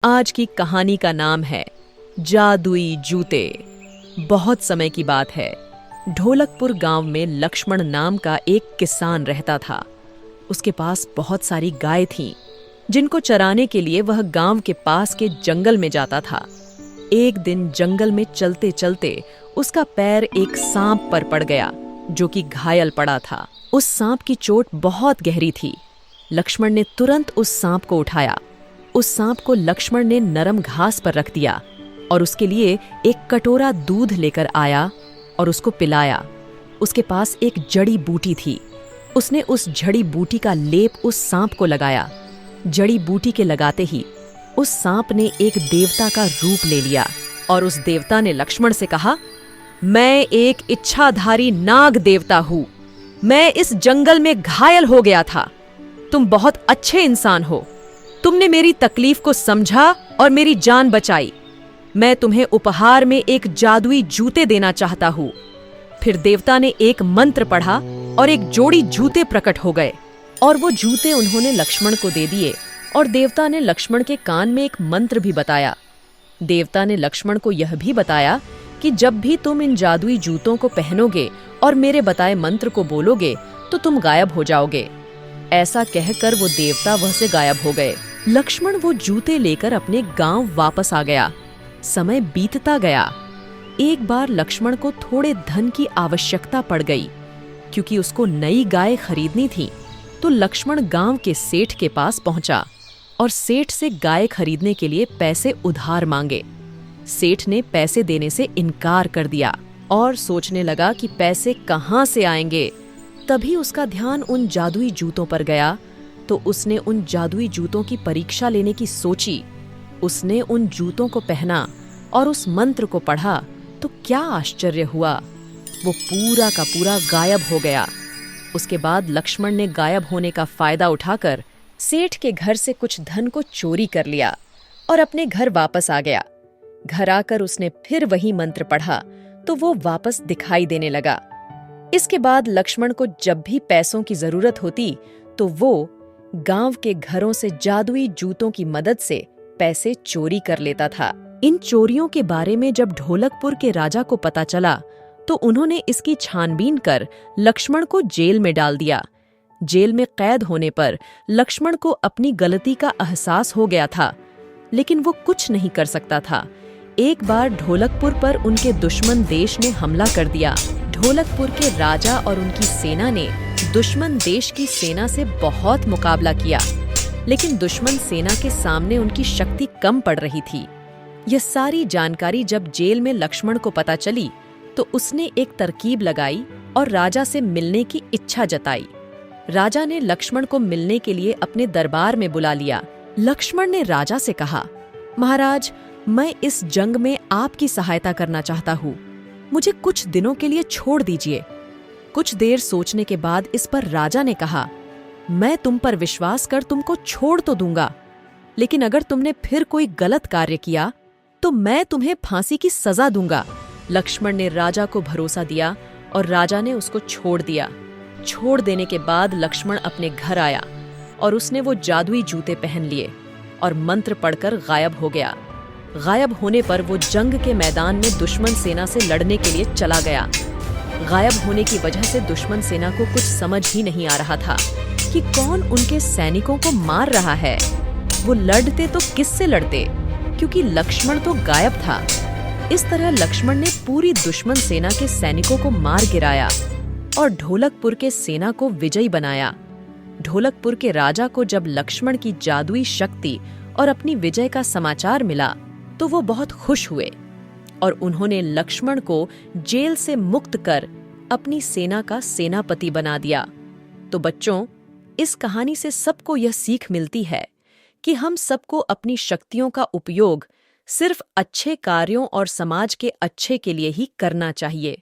आज की कहानी का नाम है जादुई जूते। बहुत समय की बात है। ढोलकपुर गांव में लक्ष्मण नाम का एक किसान रहता था। उसके पास बहुत सारी गाय थीं, जिनको चराने के लिए वह गांव के पास के जंगल में जाता था। एक दिन जंगल में चलते चलते उसका पैर एक सांप पर पड़ गया, जो कि घायल पड़ा था। उस सांप की चोट बहुत गहरी थी। लक्ष्मण ने तुरंत उस सांप को उठाया। उस सांप को लक्ष्मण ने नरम घास पर रख दिया और उसके लिए एक कटोरा दूध लेकर आया और उसको पिलाया। उसके पास एक जड़ी बूटी थी। उसने उस जड़ी बूटी का लेप उस सांप को लगाया। जड़ी बूटी के लगाते ही उस सांप ने एक देवता का रूप ले लिया और उस देवता ने लक्ष्मण से कहा, मैं एक इच्छाधारी नाग देवता हूँ। मैं इस जंगल में घायल हो गया था। तुम बहुत अच्छे इंसान हो। तुमने मेरी तकलीफ को समझा और मेरी जान बचाई। मैं तुम्हें उपहार में एक जादुई जूते देना चाहता हूँ। फिर देवता ने एक मंत्र पढ़ा और एक जोड़ी जूते प्रकट हो गए और वो जूते उन्होंने लक्ष्मण को दे दिए। और देवता ने लक्ष्मण के कान में एक मंत्र भी बताया। देवता ने लक्ष्मण को यह भी बताया कि जब भी तुम इन जादुई जूतों को पहनोगे और मेरे बताए मंत्र को बोलोगे तो तुम गायब हो जाओगे। ऐसा कहकर वो देवता वह से गायब हो गए। लक्ष्मण वो जूते लेकर अपने गांव वापस आ गया। समय बीतता गया। एक बार लक्ष्मण को थोड़े धन की आवश्यकता पड़ गई, क्योंकि उसको नई गाय खरीदनी थी। तो लक्ष्मण गांव के सेठ के पास पहुंचा और सेठ से गाय खरीदने के लिए पैसे उधार मांगे। सेठ ने पैसे देने से इनकार कर दिया और सोचने लगा कि पैसे कहां से आएंगे। तभी उसका ध्यान उन जादुई जूतों पर गया, तो उसने उन जादुई जूतों की परीक्षा लेने की सोची। उसने उन जूतों को पहना और उस मंत्र को पढ़ा, तो क्या आश्चर्य हुआ, वो पूरा का पूरा गायब हो गया। उसके बाद लक्ष्मण ने गायब होने का फायदा उठाकर सेठ के घर से कुछ धन को चोरी कर लिया और अपने घर वापस आ गया। घर आकर उसने फिर वही मंत्र पढ़ा, तो वो वापस दिखाई देने लगा। इसके बाद लक्ष्मण को जब भी पैसों की जरूरत होती तो वो गांव के घरों से जादुई जूतों की मदद से पैसे चोरी कर लेता था। इन चोरियों के बारे में जब ढोलकपुर के राजा को पता चला तो उन्होंने इसकी छानबीन कर लक्ष्मण को जेल में डाल दिया। जेल में कैद होने पर लक्ष्मण को अपनी गलती का एहसास हो गया था, लेकिन वो कुछ नहीं कर सकता था। एक बार ढोलकपुर पर उनके दुश्मन देश ने हमला कर दिया। ढोलकपुर के राजा और उनकी सेना ने दुश्मन देश की सेना से बहुत मुकाबला किया, लेकिन दुश्मन सेना के सामने उनकी शक्ति कम पड़ रही थी। यह सारी जानकारी जब जेल में लक्ष्मण को पता चली तो उसने एक तरकीब लगाई और राजा से मिलने की इच्छा जताई। राजा ने लक्ष्मण को मिलने के लिए अपने दरबार में बुला लिया। लक्ष्मण ने राजा से कहा, महाराज, मैं इस जंग में आपकी सहायता करना चाहता हूँ। मुझे कुछ दिनों के लिए छोड़ दीजिए। कुछ देर सोचने के बाद इस पर राजा ने कहा, मैं तुम पर विश्वास कर तुमको छोड़ तो दूंगा, लेकिन अगर तुमने फिर कोई गलत कार्य किया तो मैं तुम्हें फांसी की सजा दूंगा। लक्ष्मण ने राजा को भरोसा दिया और राजा ने उसको छोड़ दिया। छोड़ देने के बाद लक्ष्मण अपने घर आया और उसने वो जादुई जूते पहन लिए और मंत्र पढ़कर गायब हो गया। गायब होने पर वो जंग के मैदान में दुश्मन सेना से लड़ने के लिए चला गया। गायब होने की वजह से दुश्मन सेना को कुछ समझ ही नहीं आ रहा था कि कौन उनके सैनिकों को मार रहा है। वो लड़ते तो किससे लड़ते, क्योंकि लक्ष्मण तो गायब था। इस तरह लक्ष्मण ने पूरी दुश्मन सेना के सैनिकों को मार गिराया और ढोलकपुर के सेना को विजयी बनाया। ढोलकपुर के राजा को जब लक्ष्मण की जादुई शक्ति और अपनी विजय का समाचार मिला तो वो बहुत खुश हुए और उन्होंने लक्ष्मण को जेल से मुक्त कर अपनी सेना का सेनापति बना दिया। तो बच्चों, इस कहानी से सबको यह सीख मिलती है कि हम सबको अपनी शक्तियों का उपयोग सिर्फ अच्छे कार्यों और समाज के अच्छे के लिए ही करना चाहिए।